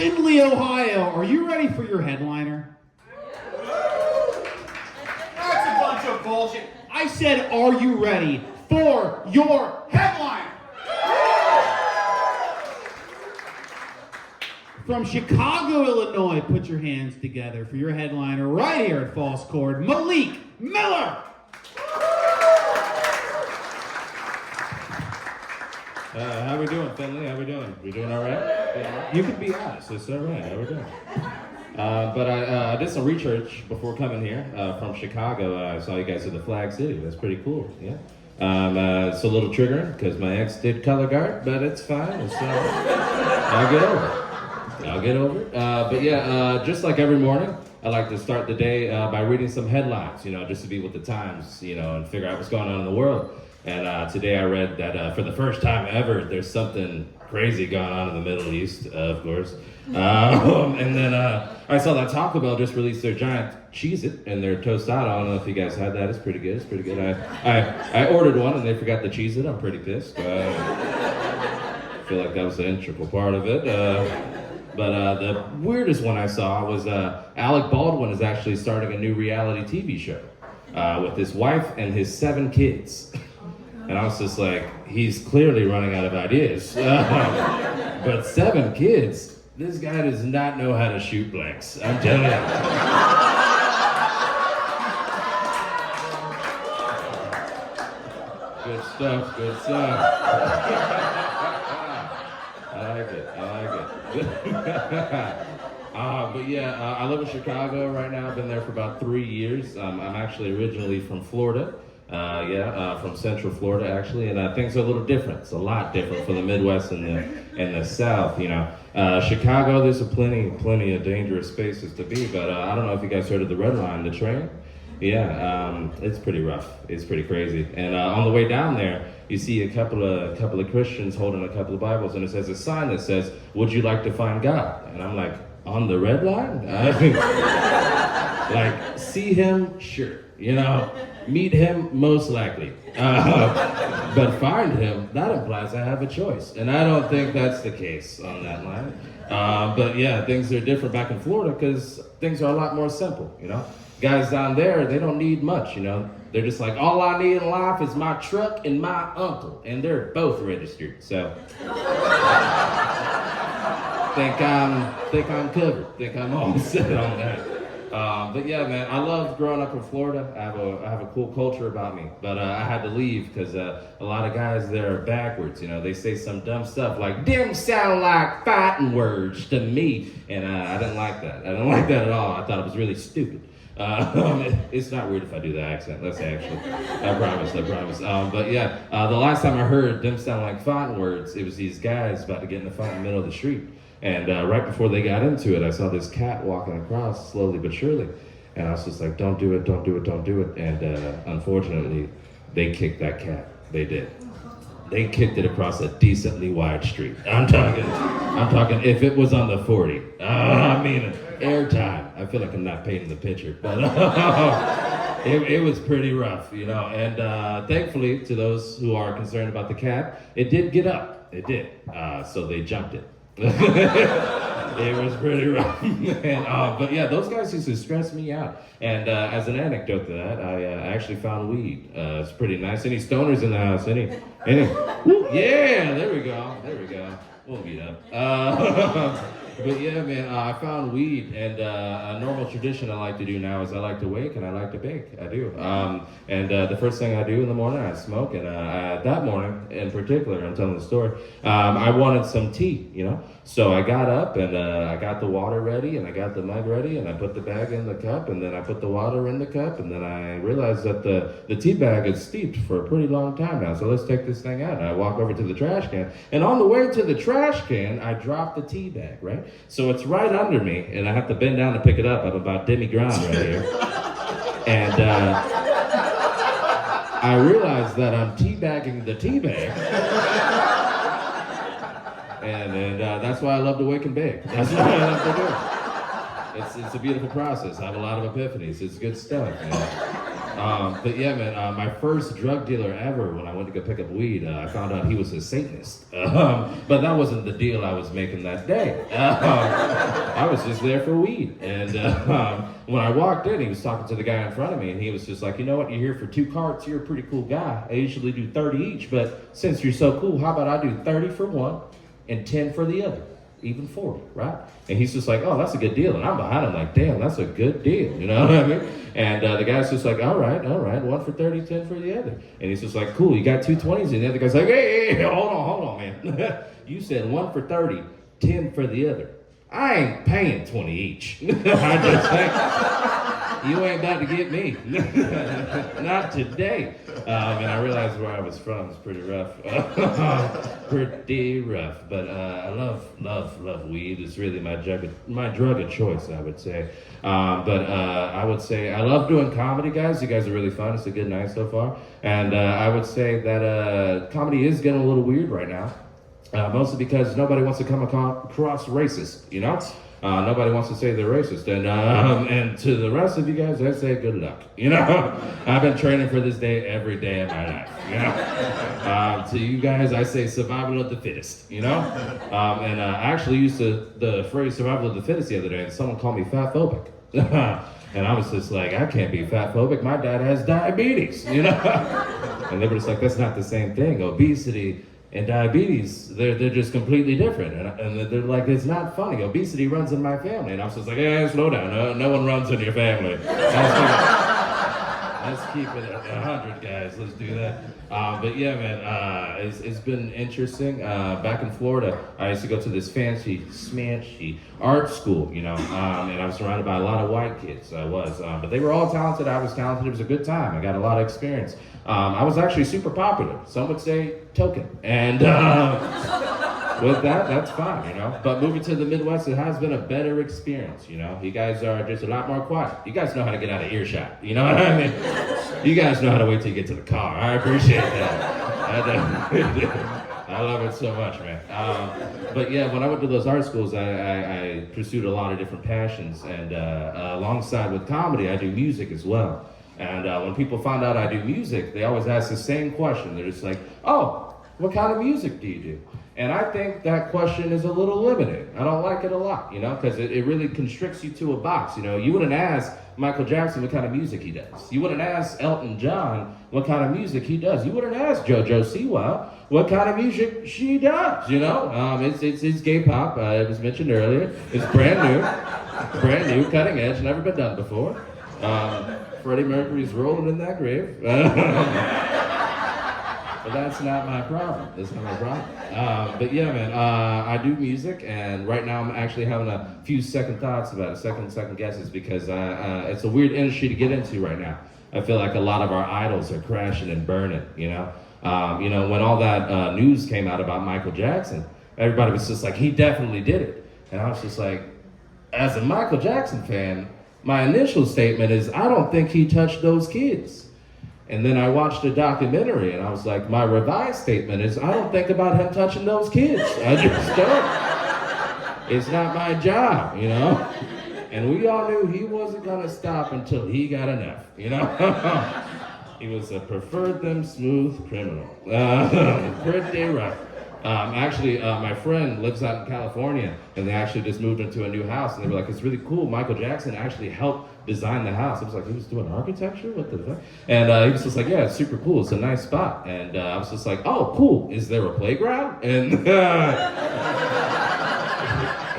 Findlay, Ohio, are you ready for your headliner? That's a bunch of bullshit. I said, are you ready for your headliner? From Chicago, Illinois, put your hands together for your headliner right here at False Chord, Malik Miller. How we doing, Findlay? How we doing? We doing all right? You can be honest. It's all right. How we doing? But I did some research before coming here from Chicago. I saw you guys at the Flag City. That's pretty cool. Yeah. It's a little triggering because my ex did color guard, but it's fine. I'll get over it. But yeah, just like every morning, I like to start the day by reading some headlines, just to be with the times, and figure out what's going on in the world. And today I read that for the first time ever, there's something crazy going on in the Middle East, of course. And then I saw that Taco Bell just released their giant Cheez-It and their tostada. I don't know if you guys had that. It's pretty good. I ordered one and they forgot the Cheez-It. I'm pretty pissed. I feel like that was an integral part of it. But the weirdest one I saw was Alec Baldwin is actually starting a new reality TV show with his wife and his 7 kids. And I was just like, he's clearly running out of ideas. But 7 kids, this guy does not know how to shoot blanks. I'm telling you. Good stuff. I like it. But yeah, I live in Chicago right now. I've been there for about 3 years. I'm actually originally from Florida. From Central Florida actually, and things are a little different. It's a lot different from the Midwest and the South. Chicago, there's plenty of dangerous spaces to be. But I don't know if you guys heard of the Red Line, the train. Yeah, it's pretty rough. It's pretty crazy. And on the way down there, you see a couple of Christians holding a couple of Bibles, and it says a sign that says, "Would you like to find God?" And I'm like, on the Red Line? Like, see him? Sure. Meet him? Most likely. But find him? That implies I have a choice. And I don't think that's the case on that line. But yeah, things are different back in Florida because things are a lot more simple, Guys down there, they don't need much, They're just like, all I need in life is my truck and my uncle. And they're both registered, so. Think I'm covered. Think I'm all set on that. But yeah, man, I love growing up in Florida. I have a cool culture about me, but I had to leave because a lot of guys there are backwards. They say some dumb stuff like "them sound like fighting words" to me, and I didn't like that. I didn't like that at all. I thought it was really stupid. It's not weird if I do the accent. Let's actually. I promise. But yeah, the last time I heard "them sound like fighting words," it was these guys about to get in a fight in the middle of the street. And right before they got into it, I saw this cat walking across slowly but surely. And I was just like, don't do it. And unfortunately, they kicked that cat. They did. They kicked it across a decently wide street. I'm talking if it was on the 40. Airtime. I feel like I'm not painting the picture. But it was pretty rough, And thankfully, to those who are concerned about the cat, it did get up. It did. So they jumped it. It was pretty rough. But yeah, those guys used to stress me out. And as an anecdote to that, I actually found weed. It's pretty nice. Any stoners in the house? Any? Yeah, there we go. We'll meet up. But yeah, man, I found weed, and a normal tradition I like to do now is I like to wake and I like to bake. I do. And the first thing I do in the morning, I smoke. And that morning, in particular, I'm telling the story, I wanted some tea, So I got up and I got the water ready and I got the mug ready and I put the bag in the cup and then I put the water in the cup and then I realized that the tea bag is steeped for a pretty long time now. So let's take this thing out. And I walk over to the trash can, and on the way to the trash can, I drop the tea bag, right? So it's right under me, and I have to bend down to pick it up. I'm about demi-grand right here. And I realize that I'm teabagging the tea bag. And that's why I love to wake and bake. That's what I love to do. It's a beautiful process. I have a lot of epiphanies. It's good stuff, man. But yeah, man, my first drug dealer ever, when I went to go pick up weed, I found out he was a Satanist. But that wasn't the deal I was making that day. I was just there for weed. And when I walked in, he was talking to the guy in front of me, and he was just like, you know what, you're here for 2 carts, you're a pretty cool guy. I usually do 30 each, but since you're so cool, how about I do 30 for one and 10 for the other? Even 40, right? And he's just like, oh, that's a good deal. And I'm behind him like, damn, that's a good deal. You know what I mean? And the guy's just like, all right, 1 for 30, 10 for the other. And he's just like, cool, you got 2 20s. And the other guy's like, hey, hold on, man. You said 1 for 30, 10 for the other. I ain't paying 20 each. I just think, you ain't about to get me. Not today. And I realized where I was from was pretty rough. Pretty rough. But I love weed. It's really my drug of choice, I would say. But I would say I love doing comedy, guys. You guys are really fun. It's a good night so far. And I would say that comedy is getting a little weird right now. Mostly because nobody wants to come across racist, you know? Nobody wants to say they're racist. And to the rest of you guys, I say good luck, you know? I've been training for this day every day of my life, you know? To you guys, I say survival of the fittest, you know? And I actually used the phrase survival of the fittest the other day, and someone called me fat phobic. And I was just like, I can't be fat phobic. My dad has diabetes, you know? And they were just like, that's not the same thing. Obesity and diabetes, they're just completely different. And they're like, it's not funny. Obesity runs in my family. And I was just like, hey, slow down. No one runs in your family. Let's keep it at 100, guys. Let's do that. But yeah, man, it's been interesting. Back in Florida, I used to go to this fancy, smanchy art school, you know, and I was surrounded by a lot of white kids. I was, but they were all talented. I was talented. It was a good time. I got a lot of experience. I was actually super popular. Some would say token. And with that, that's fine, you know. But moving to the Midwest, it has been a better experience, you know. You guys are just a lot more quiet. You guys know how to get out of earshot, you know what I mean? You guys know how to wait till you get to the car. I appreciate that. I definitely do. I love it so much, man. But yeah, when I went to those art schools, I pursued a lot of different passions. And alongside with comedy, I do music as well. And when people find out I do music, they always ask the same question. They're just like, oh, what kind of music do you do? And I think that question is a little limited. I don't like it a lot, you know, because it really constricts you to a box. You know, you wouldn't ask Michael Jackson what kind of music he does. You wouldn't ask Elton John what kind of music he does. You wouldn't ask JoJo Siwa what kind of music she does, you know? It's gay pop, it was mentioned earlier. It's brand new, cutting edge, never been done before. Freddie Mercury's rolling in that grave. But that's not my problem. That's not my problem. But yeah, man, I do music, and right now I'm actually having a few second thoughts about it, second guesses, because it's a weird industry to get into right now. I feel like a lot of our idols are crashing and burning, you know? When all that news came out about Michael Jackson, everybody was just like, he definitely did it. And I was just like, as a Michael Jackson fan, my initial statement is, I don't think he touched those kids. And then I watched a documentary, and I was like, my revised statement is, I don't think about him touching those kids. I just don't. It's not my job, you know? And we all knew he wasn't gonna stop until he got enough, you know? He was a preferred them smooth criminal. Pretty rough. My friend lives out in California, and they actually just moved into a new house, and they were like, it's really cool. Michael Jackson actually helped design the house. I was like, he was doing architecture? What the fuck? And he was just like, yeah, it's super cool. It's a nice spot. And I was just like, oh, cool. Is there a playground? And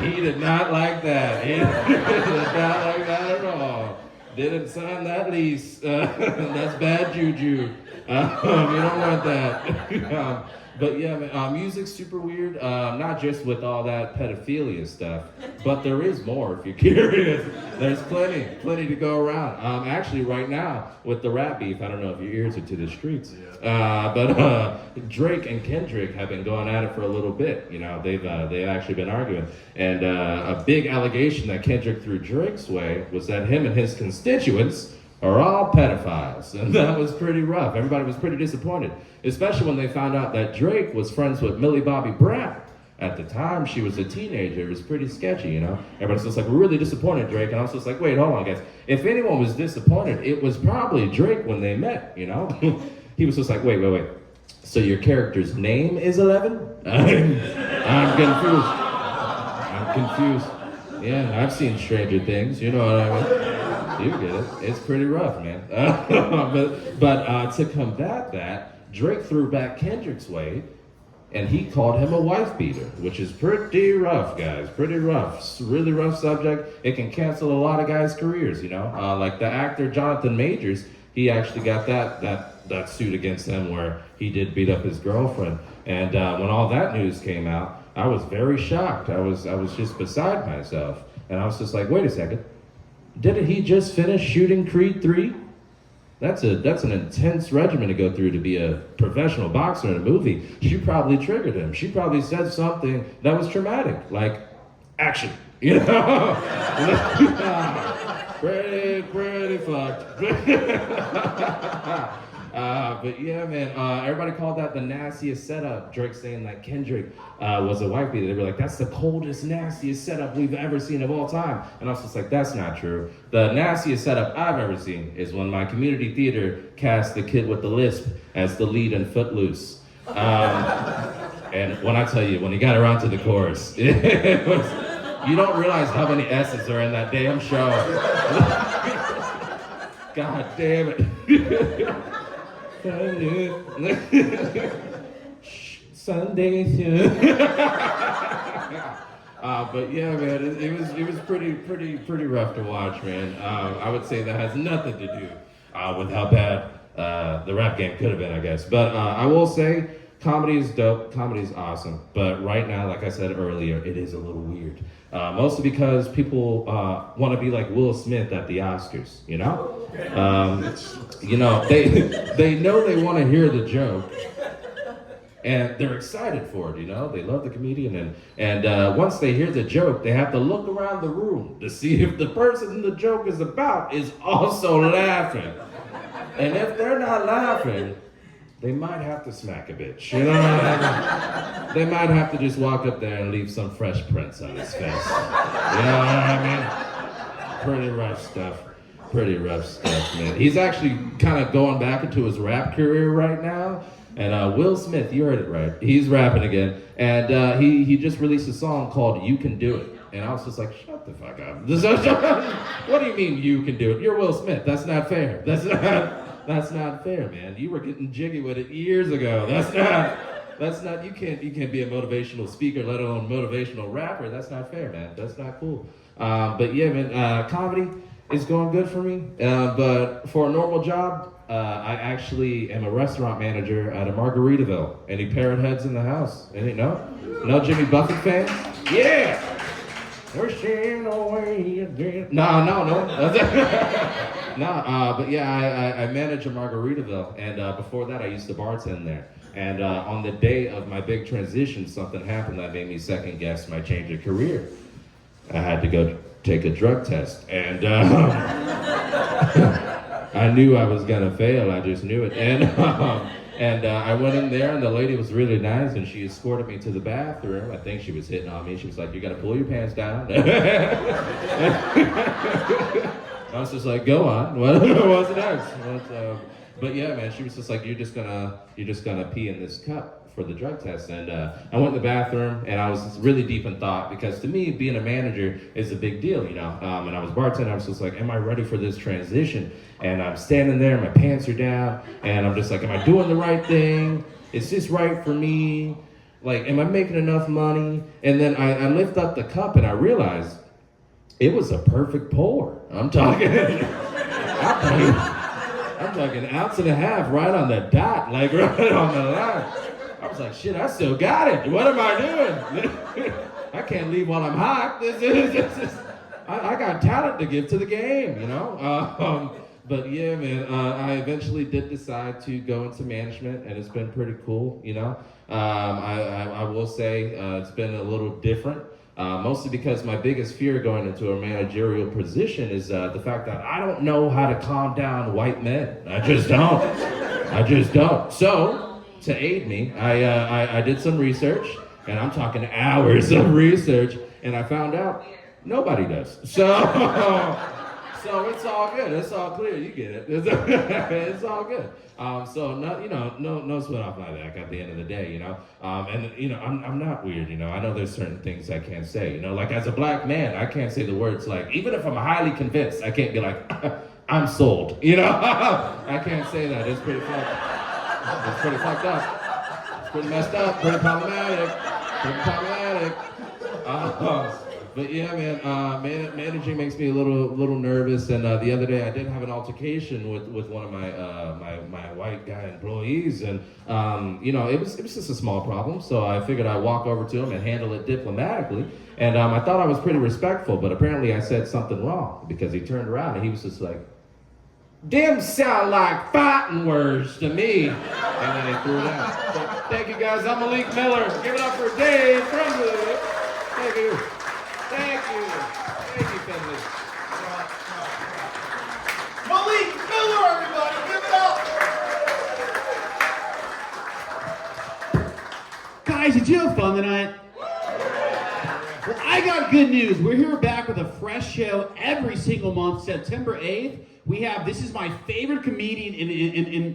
he did not like that. He did not like that at all. Didn't sign that lease. That's bad juju. You don't want that. But yeah, man, music's super weird, not just with all that pedophilia stuff, but there is more if you're curious. There's plenty to go around. Actually, right now, with the rap beef, I don't know if your ears are to the streets, but Drake and Kendrick have been going at it for a little bit. You know, they've actually been arguing. And a big allegation that Kendrick threw Drake's way was that him and his constituents are all pedophiles, and that was pretty rough. Everybody was pretty disappointed, especially when they found out that Drake was friends with Millie Bobby Brown, at the time, she was a teenager. It was pretty sketchy, you know? Everybody's just like, we're really disappointed, Drake. And I was just like, wait, hold on, guys. If anyone was disappointed, it was probably Drake when they met, you know? He was just like, wait. So your character's name is 11? I'm confused. Yeah, I've seen Stranger Things, you know what I mean? You get it. It's pretty rough, man. But to combat that, Drake threw back Kendrick's way, and he called him a wife beater, which is pretty rough, guys. Pretty rough. It's a really rough subject. It can cancel a lot of guys' careers, you know? Like the actor Jonathan Majors, he actually got that suit against him where he did beat up his girlfriend. And when all that news came out, I was very shocked. I was just beside myself. And I was just like, wait a second. Didn't he just finish shooting Creed 3? That's an intense regimen to go through to be a professional boxer in a movie. She probably triggered him. She probably said something that was traumatic, like, action, you know? pretty fucked. But yeah, man, everybody called that the nastiest setup. Drake saying that Kendrick was a wife beater. They were like, that's the coldest, nastiest setup we've ever seen of all time. And I was just like, that's not true. The nastiest setup I've ever seen is when my community theater cast the kid with the lisp as the lead in Footloose. And when I tell you, when he got around to the chorus, it was, you don't realize how many S's are in that damn show. God damn it. Sunday. But yeah, man, it was pretty rough to watch, man. I would say that has nothing to do with how bad the rap game could have been, I guess. But I will say, comedy is dope. Comedy is awesome. But right now, like I said earlier, it is a little weird. Mostly because people want to be like Will Smith at the Oscars, you know? You know, they know they want to hear the joke, and they're excited for it, you know? They love the comedian, and once they hear the joke, they have to look around the room to see if the person the joke is about is also laughing. And if they're not laughing, they might have to smack a bitch, you know what I mean? They might have to just walk up there and leave some fresh prints on his face. You know what I mean? Pretty rough stuff, man. He's actually kind of going back into his rap career right now. And Will Smith, you heard it right, he's rapping again. And he just released a song called You Can Do It. And I was just like, shut the fuck up. What do you mean you can do it? You're Will Smith, that's not fair. That's not fair, man. You were getting jiggy with it years ago. That's not, you can't be a motivational speaker, let alone motivational rapper. That's not fair, man. That's not cool. But yeah, man, comedy is going good for me. But for a normal job, I actually am a restaurant manager at a Margaritaville. Any parrot heads in the house? Any, no Jimmy Buffett fans? Yeah! We're seeing away again. No. But yeah, I manage a Margaritaville, and before that, I used to bartend there. And on the day of my big transition, something happened that made me second guess my change of career. I had to go take a drug test, and I knew I was gonna fail. I just knew it, and I went in there, and the lady was really nice, and she escorted me to the bathroom. I think she was hitting on me. She was like, "You gotta pull your pants down." I was just like, "Go on. What's next?" But yeah, man, she was just like, "You're just gonna pee in this cup for the drug test." And I went in the bathroom, and I was really deep in thought, because to me, being a manager is a big deal, you know. And I was bartending. I was just like, "Am I ready for this transition?" And I'm standing there, my pants are down, and I'm just like, "Am I doing the right thing? Is this right for me? Like, am I making enough money?" And then I lift up the cup, and I realized it was a perfect pour. I'm talking an ounce and a half right on the dot, like right on the line. I was like, shit, I still got it. What am I doing? I can't leave while I'm hot. I got talent to give to the game, you know? But yeah, man, I eventually did decide to go into management, and it's been pretty cool, you know? I will say it's been a little different. Mostly because my biggest fear going into a managerial position is the fact that I don't know how to calm down white men. I just don't. So, to aid me, I did some research, And I'm talking hours of research, and I found out nobody does. So it's all good. It's all clear. You get it. It's all good. So no sweat off my back at the end of the day, you know. And you know, I'm not weird, you know. I know there's certain things I can't say, you know. Like as a black man, I can't say the words like, even if I'm highly convinced, I can't be like, I'm sold, you know. I can't say that. It's pretty fucked. It's pretty fucked up. It's pretty messed up. Pretty problematic. Pretty problematic. But yeah, man, managing makes me a little nervous. And the other day, I did have an altercation with one of my white guy employees, and you know, it was just a small problem. So I figured I'd walk over to him and handle it diplomatically. And I thought I was pretty respectful, but apparently I said something wrong because he turned around and he was just like, "Them sound like fighting words to me," and then he threw it out. So, thank you guys. I'm Malik Miller. Give it up for Dave Findlay. Thank you. Thank you. Thank you, Findlay. Malik Miller, everybody, give it up. Guys, did you have fun tonight? Well, I got good news. We're here back with a fresh show every single month. September 8th, this is my favorite comedian in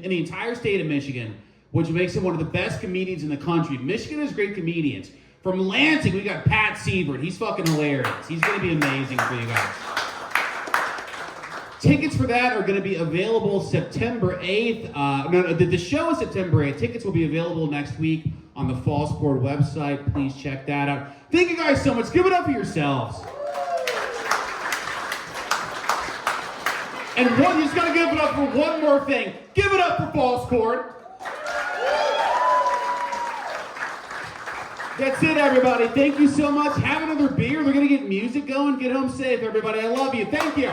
the entire state of Michigan, which makes him one of the best comedians in the country. Michigan has great comedians. From Lansing, we got Pat Sievert. He's fucking hilarious. He's going to be amazing for you guys. Tickets for that are going to be available September 8th. The show is September 8th. Tickets will be available next week on the False Chord website. Please check that out. Thank you guys so much. Give it up for yourselves. And you just got to give it up for one more thing. Give it up for False Chord. That's it, everybody. Thank you so much. Have another beer. We're going to get music going. Get home safe, everybody. I love you. Thank you.